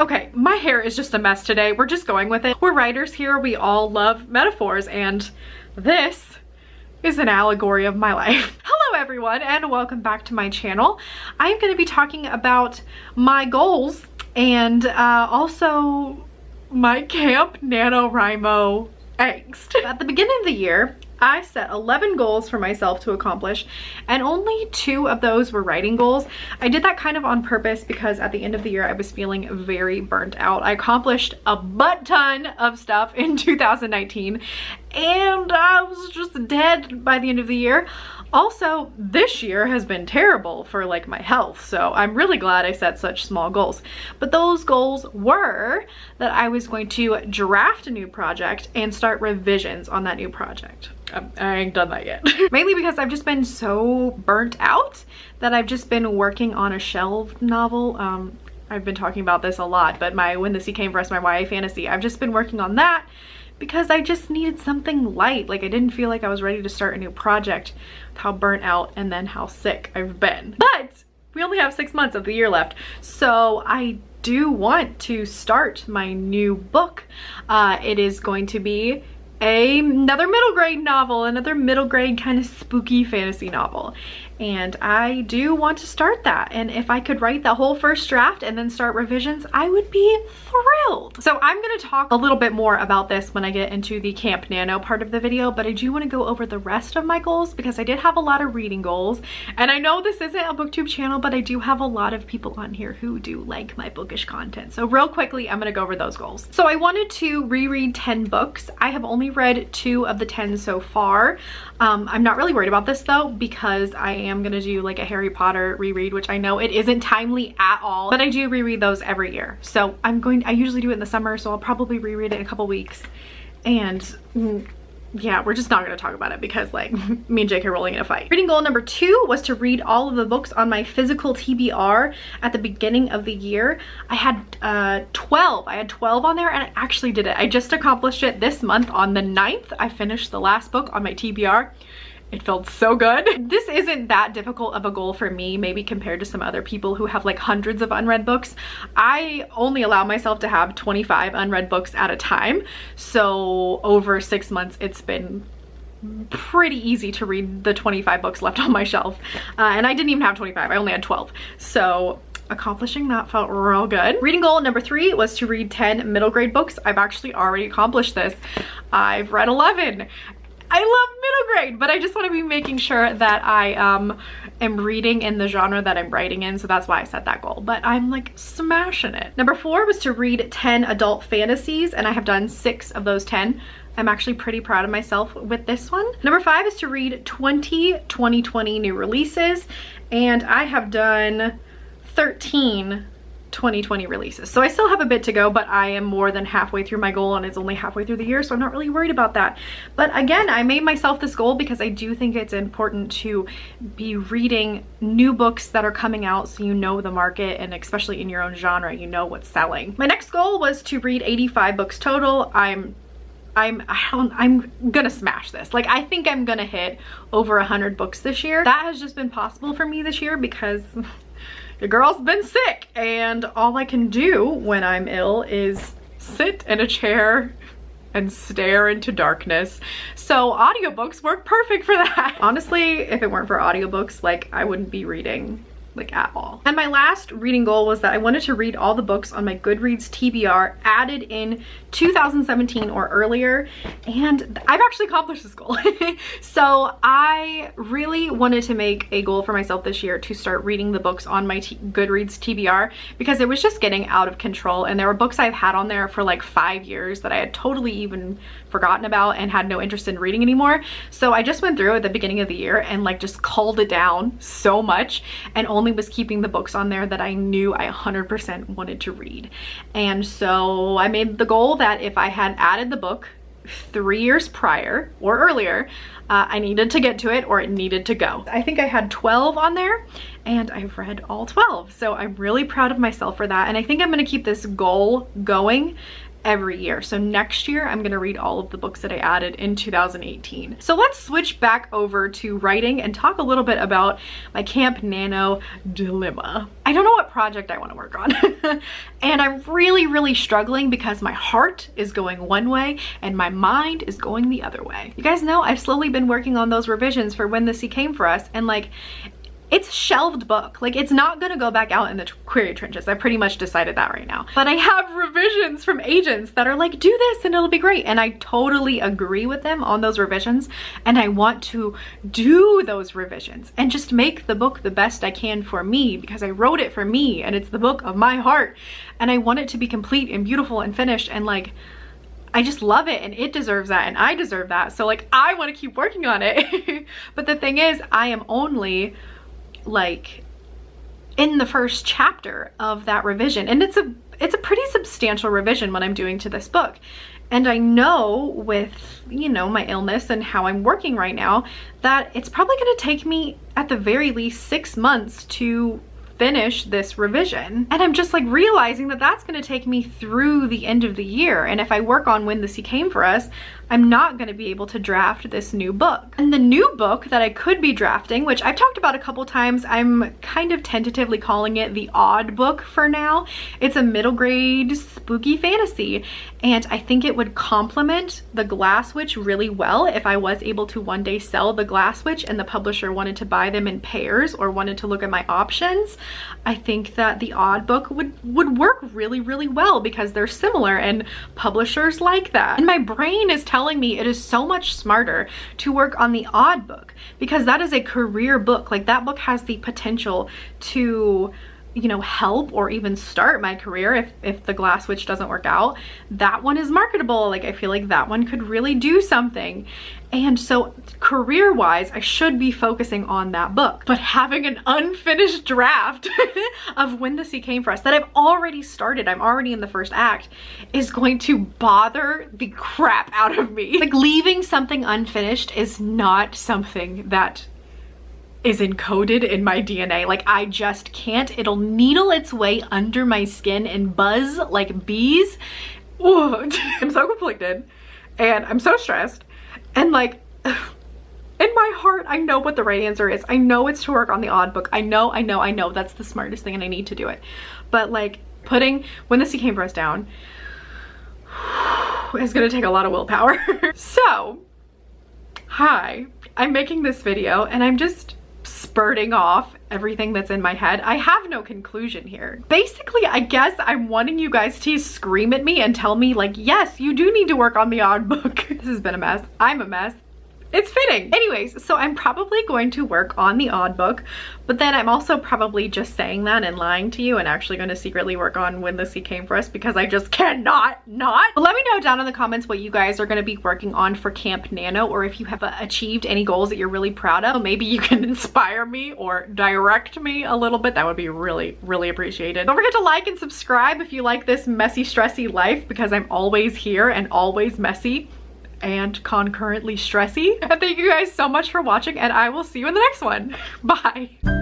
Okay, my hair is just a mess today. We're just going with it. We're writers here. We all love metaphors, and this is an allegory of my life. Hello everyone, and welcome back to my channel. I'm going to be talking about my goals and also my Camp NaNoWriMo angst. At the beginning of the year, I set 11 goals for myself to accomplish, and only 2 of those were writing goals. I did that kind of on purpose because at the end of the year I was feeling very burnt out. I accomplished a butt ton of stuff in 2019 and I was just dead by the end of the year. Also, this year has been terrible for like my health, so I'm really glad I set such small goals. But those goals were that I was going to draft a new project and start revisions on that new project. I ain't done that yet. Mainly because I've just been so burnt out that I've just been working on a shelved novel. I've been talking about this a lot, but my When the Sea Came For Us, my YA fantasy, I've just been working on that because I just needed something light. Like I didn't feel like I was ready to start a new project with how burnt out and then how sick I've been. But we only have 6 months of the year left, so I do want to start my new book. It is going to be another middle grade novel, another middle grade kind of spooky fantasy novel, and I do want to start that. And if I could write the whole first draft and then start revisions, I would be thrilled. So I'm going to talk a little bit more about this when I get into the Camp Nano part of the video, but I do want to go over the rest of my goals because I did have a lot of reading goals, and I know this isn't a booktube channel, but I do have a lot of people on here who do like my bookish content. So real quickly, I'm going to go over those goals. So I wanted to reread 10 books. I have only read 2 of the 10 so far. I'm not really worried about this though, because I am gonna do like a Harry Potter reread, which I know it isn't timely at all, but I do reread those every year. So I usually do it in the summer, so I'll probably reread it in a couple weeks. And yeah, we're just not going to talk about it because like me and Jake are rolling in a fight. Reading goal number 2 was to read all of the books on my physical TBR at the beginning of the year. I had 12. I had 12 on there, and I actually did it. I just accomplished it this month on the 9th. I finished the last book on my TBR. It felt so good. This isn't that difficult of a goal for me, maybe compared to some other people who have like hundreds of unread books. I only allow myself to have 25 unread books at a time. So over 6 months, it's been pretty easy to read the 25 books left on my shelf. And I didn't even have 25, I only had 12. So accomplishing that felt real good. Reading goal number 3 was to read 10 middle grade books. I've actually already accomplished this. I've read 11. I love middle grade, but I just want to be making sure that I am reading in the genre that I'm writing in, so that's why I set that goal. But I'm like smashing it. Number 4 was to read 10 adult fantasies, and I have done 6 of those 10. I'm actually pretty proud of myself with this one. Number 5 is to read 20 2020 new releases, and I have done 13 2020 releases. So I still have a bit to go, but I am more than halfway through my goal, and it's only halfway through the year, so I'm not really worried about that. But again, I made myself this goal because I do think it's important to be reading new books that are coming out so you know the market, and especially in your own genre, you know what's selling. My next goal was to read 85 books total. I'm gonna smash this. Like, I think I'm gonna hit over 100 books this year. That has just been possible for me this year because the girl's been sick, and all I can do when I'm ill is sit in a chair and stare into darkness. So audiobooks work perfect for that. Honestly, if it weren't for audiobooks, like I wouldn't be reading like at all. And my last reading goal was that I wanted to read all the books on my Goodreads TBR added in 2017 or earlier, and I've actually accomplished this goal. So I really wanted to make a goal for myself this year to start reading the books on my Goodreads TBR because it was just getting out of control, and there were books I've had on there for like 5 years that I had totally even forgotten about and had no interest in reading anymore. So I just went through at the beginning of the year and like just culled it down so much, and only was keeping the books on there that I knew I 100% wanted to read. And so I made the goal that if I had added the book 3 years prior or earlier, I needed to get to it or it needed to go. I think I had 12 on there, and I've read all 12. So I'm really proud of myself for that. And I think I'm gonna keep this goal going every year. So next year I'm gonna read all of the books that I added in 2018. So let's switch back over to writing and talk a little bit about my Camp Nano dilemma. I don't know what project I want to work on. And I'm really struggling because my heart is going one way and my mind is going the other way. You guys know I've slowly been working on those revisions for When the Sea Came for Us, and like, it's a shelved book. Like, it's not gonna go back out in the query trenches. I pretty much decided that right now. But I have revisions from agents that are like, do this and it'll be great. And I totally agree with them on those revisions. And I want to do those revisions and just make the book the best I can for me, because I wrote it for me and it's the book of my heart. And I want it to be complete and beautiful and finished, and like, I just love it and it deserves that and I deserve that. So like, I want to keep working on it. But the thing is, I am only like in the first chapter of that revision, and it's a pretty substantial revision what I'm doing to this book. And I know with, you know, my illness and how I'm working right now, that it's probably going to take me at the very least 6 months to finish this revision. And I'm just like realizing that that's going to take me through the end of the year. And if I work on When the Sea Came for Us, I'm not going to be able to draft this new book. And the new book that I could be drafting, which I've talked about a couple times, I'm kind of tentatively calling it the Odd Book for now. It's a middle grade spooky fantasy, and I think it would complement the Glass Witch really well if I was able to one day sell the Glass Witch and the publisher wanted to buy them in pairs or wanted to look at my options. I think that the Odd Book would work really well because they're similar and publishers like that. And my brain is telling me it is so much smarter to work on the Odd Book because that is a career book. Like, that book has the potential to, you know, help or even start my career if the Glass Witch doesn't work out. That one is marketable. Like, I feel like that one could really do something. And so career-wise, I should be focusing on that book. But having an unfinished draft of When the Sea Came for Us that I've already started, I'm already in the first act, is going to bother the crap out of me. Like, leaving something unfinished is not something that is encoded in my DNA. Like, I just can't. It'll needle its way under my skin and buzz like bees. Ooh. I'm so conflicted and I'm so stressed. And like, in my heart, I know what the right answer is. I know it's to work on the Odd Book. I know that's the smartest thing and I need to do it. But like, putting When the Sea Came for Us down is gonna take a lot of willpower. So, hi, I'm making this video and I'm just spurting off everything that's in my head. I have no conclusion here. Basically, I guess I'm wanting you guys to scream at me and tell me like, yes, you do need to work on the Odd Book. This has been a mess. I'm a mess. It's fitting. Anyways, so I'm probably going to work on the Odd Book, but then I'm also probably just saying that and lying to you and actually going to secretly work on When the Sea Came for Us because I just cannot not. But let me know down in the comments what you guys are going to be working on for Camp Nano, or if you have achieved any goals that you're really proud of. Maybe you can inspire me or direct me a little bit. That would be really appreciated. Don't forget to like and subscribe if you like this messy, stressy life, because I'm always here and always messy and concurrently stressy. And thank you guys so much for watching, and I will see you in the next one. Bye.